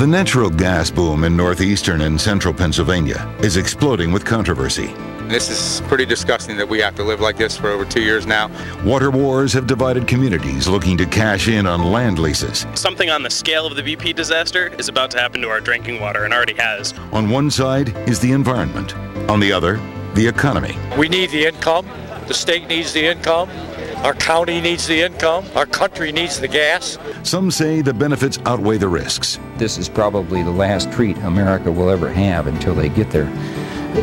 The natural gas boom in northeastern and central Pennsylvania is exploding with controversy. This is pretty disgusting that we have to live like this for over 2 years now. Water wars have divided communities looking to cash in on land leases. Something on the scale of the BP disaster is about to happen to our drinking water, and already has. On one side is the environment. On the other, the economy. We need the income. The state needs the income. Our county needs the income. Our country needs the gas. Some say the benefits outweigh the risks. This is probably the last treat America will ever have until they get their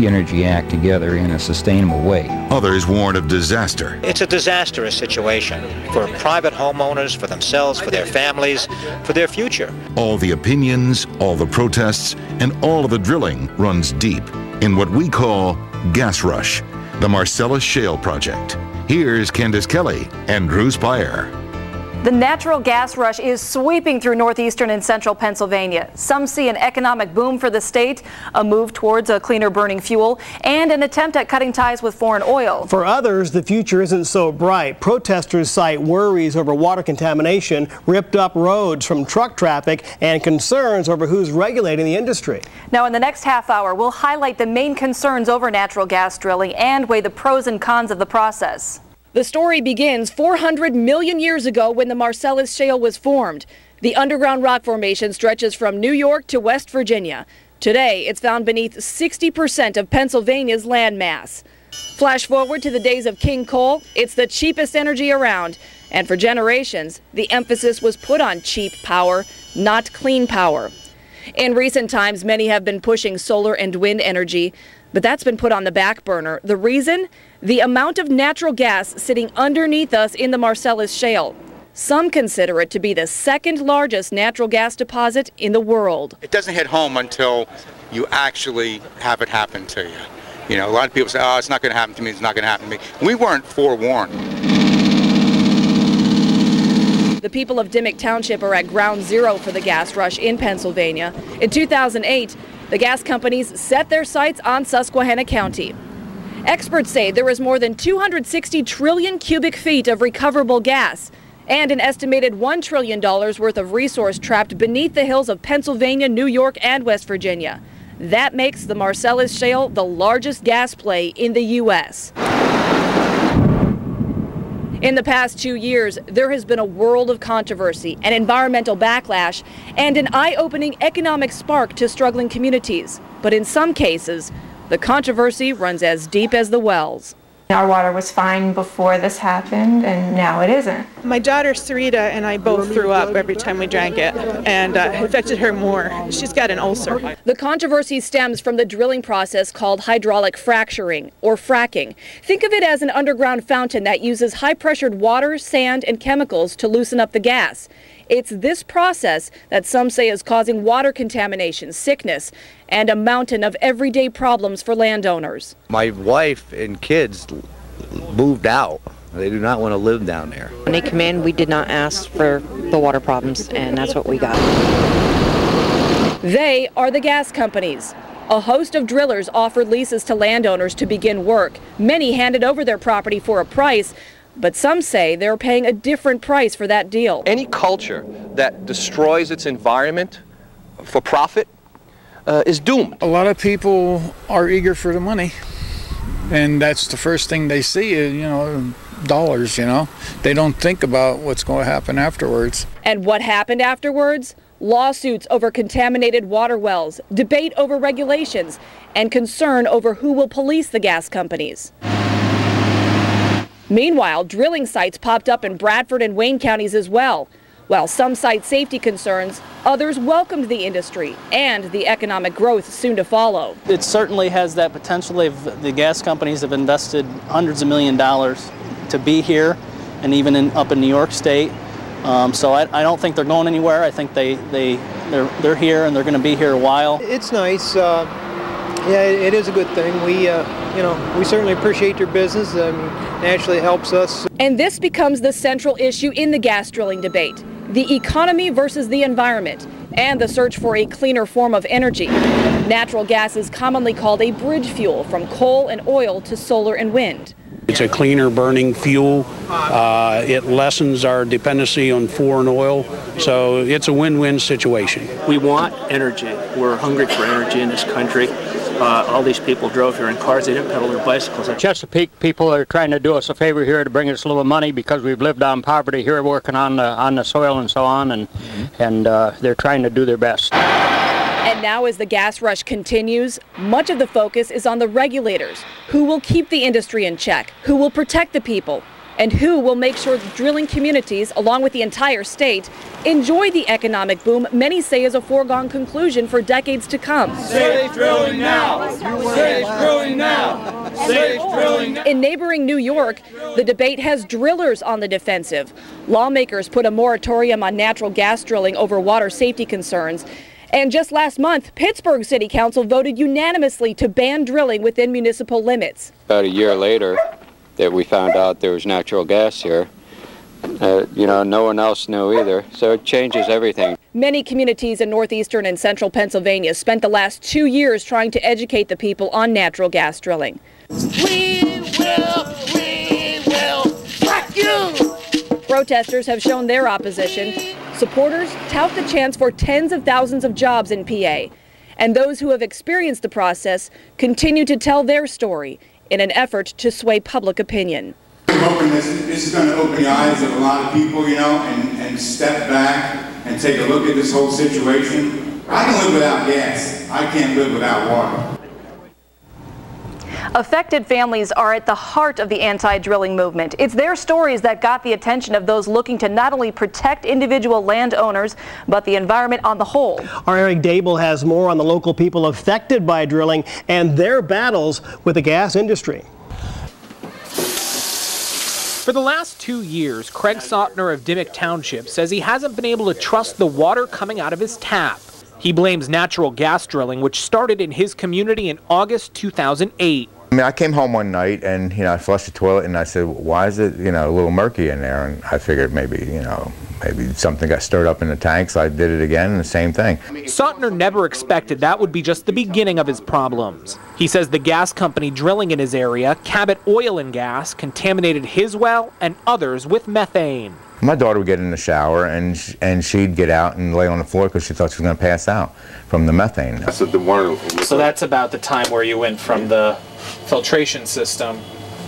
energy act together in a sustainable way. Others warn of disaster. It's a disastrous situation for private homeowners, for themselves, for their families, for their future. All the opinions, all the protests, and all of the drilling runs deep in what we call gas rush, the Marcellus Shale Project. Here's Candace Kelly and Drew Spire. The natural gas rush is sweeping through northeastern and central Pennsylvania. Some see an economic boom for the state, a move towards a cleaner burning fuel, and an attempt at cutting ties with foreign oil. For others, the future isn't so bright. Protesters cite worries over water contamination, ripped up roads from truck traffic, and concerns over who's regulating the industry. Now, in the next half hour, we'll highlight the main concerns over natural gas drilling and weigh the pros and cons of the process. The story begins 400 million years ago when the Marcellus Shale was formed. The underground rock formation stretches from New York to West Virginia. Today, it's found beneath 60% of Pennsylvania's landmass. Flash forward to the days of King Coal, it's the cheapest energy around. And for generations, the emphasis was put on cheap power, not clean power. In recent times, many have been pushing solar and wind energy, but that's been put on the back burner. The reason? The amount of natural gas sitting underneath us in the Marcellus Shale. Some consider it to be the second largest natural gas deposit in the world. It doesn't hit home until you actually have it happen to you. You know, a lot of people say, oh, it's not going to happen to me, it's not going to happen to me. We weren't forewarned. The people of Dimmock Township are at ground zero for the gas rush in Pennsylvania. In 2008, the gas companies set their sights on Susquehanna County. Experts say there is more than 260 trillion cubic feet of recoverable gas and an estimated $1 trillion worth of resource trapped beneath the hills of Pennsylvania, New York, and West Virginia. That makes the Marcellus Shale the largest gas play in the U.S. In the past 2 years, there has been a world of controversy, an environmental backlash, and an eye-opening economic spark to struggling communities. But in some cases, the controversy runs as deep as the wells. Our water was fine before this happened, and now it isn't. My daughter Sarita and I both threw up every time we drank it, and it affected her more. She's got an ulcer. The controversy stems from the drilling process called hydraulic fracturing, or fracking. Think of it as an underground fountain that uses high-pressured water, sand, and chemicals to loosen up the gas. It's this process that some say is causing water contamination, sickness, and a mountain of everyday problems for landowners. My wife and kids moved out. They do not want to live down there. When they come in, we did not ask for the water problems, and that's what we got. They are the gas companies. A host of drillers offered leases to landowners to begin work. Many handed over their property for a price, but some say they're paying a different price for that deal. Any culture that destroys its environment for profit is doomed. A lot of people are eager for the money, and that's the first thing they see, dollars, They don't think about what's going to happen afterwards. And what happened afterwards? Lawsuits over contaminated water wells, debate over regulations, and concern over who will police the gas companies. Meanwhile, drilling sites popped up in Bradford and Wayne counties as well. While some cite safety concerns, others welcomed the industry and the economic growth soon to follow. It certainly has that potential. The gas companies have invested hundreds of $millions to be here, and even up in New York State. So I don't think they're going anywhere. I think they're here, and they're going to be here a while. It's nice. Yeah, it is a good thing. We certainly appreciate your business. Naturally, it helps us. And this becomes the central issue in the gas drilling debate: the economy versus the environment, and the search for a cleaner form of energy. Natural gas is commonly called a bridge fuel from coal and oil to solar and wind. It's a cleaner burning fuel. It lessens our dependency on foreign oil, so it's a win-win situation. We want energy. We're hungry for energy in this country. All these people drove here in cars. They didn't pedal their bicycles. Chesapeake people are trying to do us a favor here to bring us a little money because we've lived on poverty here, working on the soil and so on, and they're trying to do their best. And now as the gas rush continues, much of the focus is on the regulators, who will keep the industry in check, who will protect the people, and who will make sure the drilling communities, along with the entire state, enjoy the economic boom many say is a foregone conclusion for decades to come. Safe drilling now! Safe drilling now! Safe drilling now! In neighboring New York, the debate has drillers on the defensive. Lawmakers put a moratorium on natural gas drilling over water safety concerns. And just last month, Pittsburgh City Council voted unanimously to ban drilling within municipal limits. About a year later that we found out there was natural gas here, no one else knew either, so it changes everything. Many communities in northeastern and central Pennsylvania spent the last 2 years trying to educate the people on natural gas drilling. We will fuck you! Protesters have shown their opposition. Supporters tout the chance for tens of thousands of jobs in PA. And those who have experienced the process continue to tell their story in an effort to sway public opinion. I'm hoping this is going to open the eyes of a lot of people, and step back and take a look at this whole situation. I can live without gas. I can't live without water. Affected families are at the heart of the anti-drilling movement. It's their stories that got the attention of those looking to not only protect individual landowners, but the environment on the whole. Our Eric Dable has more on the local people affected by drilling and their battles with the gas industry. For the last 2 years, Craig Sautner of Dimmock Township says he hasn't been able to trust the water coming out of his tap. He blames natural gas drilling, which started in his community in August 2008. I mean, I came home one night and, I flushed the toilet and I said, why is it, a little murky in there? And I figured maybe something got stirred up in the tank, so I did it again and the same thing. Sautner never expected that would be just the beginning of his problems. He says the gas company drilling in his area, Cabot Oil and Gas, contaminated his well and others with methane. My daughter would get in the shower and she'd get out and lay on the floor because she thought she was going to pass out from the methane. That's what the water. So that's about the time where you went from the filtration system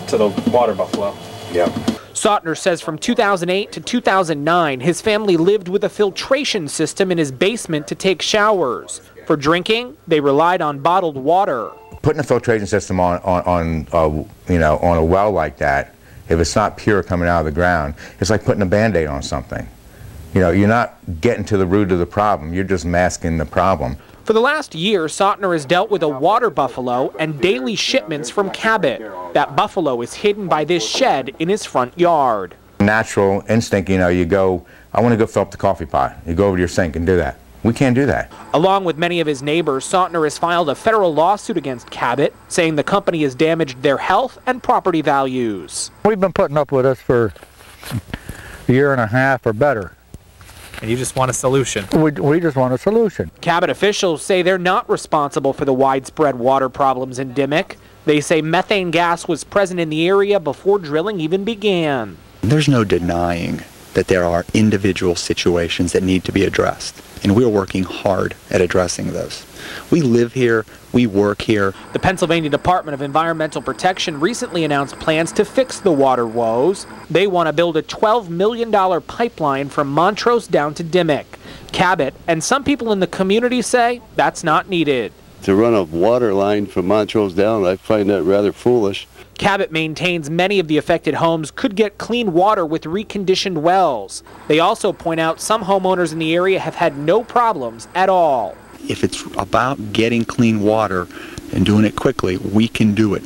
to the water buffalo. Yep. Sautner says from 2008 to 2009, his family lived with a filtration system in his basement to take showers. For drinking, they relied on bottled water. Putting a filtration system on a well like that, if it's not pure coming out of the ground, it's like putting a Band-Aid on something. You're not getting to the root of the problem, you're just masking the problem. For the last year, Sautner has dealt with a water buffalo and daily shipments from Cabot. That buffalo is hidden by this shed in his front yard. Natural instinct, you go, I want to go fill up the coffee pot. You go over to your sink and do that. We can't do that. Along with many of his neighbors, Sautner has filed a federal lawsuit against Cabot, saying the company has damaged their health and property values. We've been putting up with this for a year and a half or better. And you just want a solution. We just want a solution. Cabot officials say they're not responsible for the widespread water problems in Dimmock. They say methane gas was present in the area before drilling even began. There's no denying that there are individual situations that need to be addressed, and we're working hard at addressing those. We live here, we work here. The Pennsylvania Department of Environmental Protection recently announced plans to fix the water woes. They want to build a $12 million pipeline from Montrose down to Dimmock. Cabot and some people in the community say that's not needed. To run a water line from Montrose down, I find that rather foolish. Cabot maintains many of the affected homes could get clean water with reconditioned wells. They also point out some homeowners in the area have had no problems at all. If it's about getting clean water and doing it quickly, we can do it.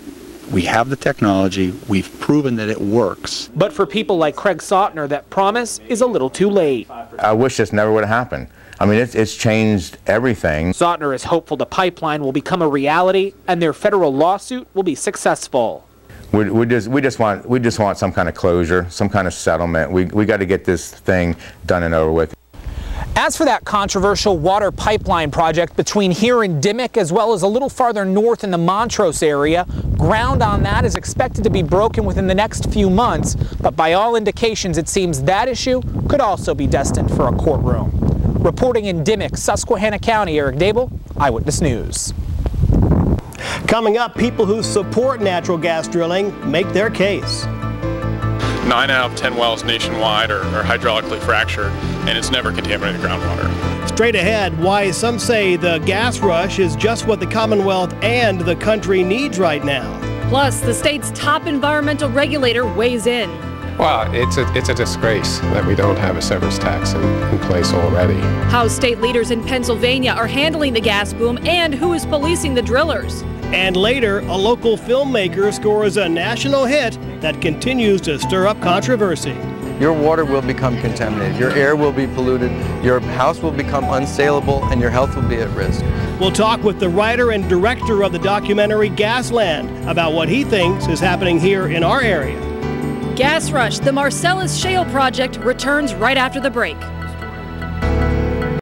We have the technology, we've proven that it works. But for people like Craig Sautner, that promise is a little too late. I wish this never would have happened. I mean, it's changed everything. Sautner is hopeful the pipeline will become a reality and their federal lawsuit will be successful. We just want some kind of closure, some kind of settlement. We got to get this thing done and over with. As for that controversial water pipeline project between here and Dimmock, as well as a little farther north in the Montrose area, ground on that is expected to be broken within the next few months, but by all indications it seems that issue could also be destined for a courtroom. Reporting in Dimmock, Susquehanna County, Eric Dable, Eyewitness News. Coming up, people who support natural gas drilling make their case. 9 out of 10 wells nationwide are hydraulically fractured, and it's never contaminated groundwater. Straight ahead, why some say the gas rush is just what the Commonwealth and the country needs right now. Plus, the state's top environmental regulator weighs in. Well, it's a disgrace that we don't have a severance tax in place already. How state leaders in Pennsylvania are handling the gas boom and who is policing the drillers. And later, a local filmmaker scores a national hit that continues to stir up controversy. Your water will become contaminated, your air will be polluted, your house will become unsaleable, and your health will be at risk. We'll talk with the writer and director of the documentary Gasland about what he thinks is happening here in our area. Gas Rush, the Marcellus Shale Project, returns right after the break.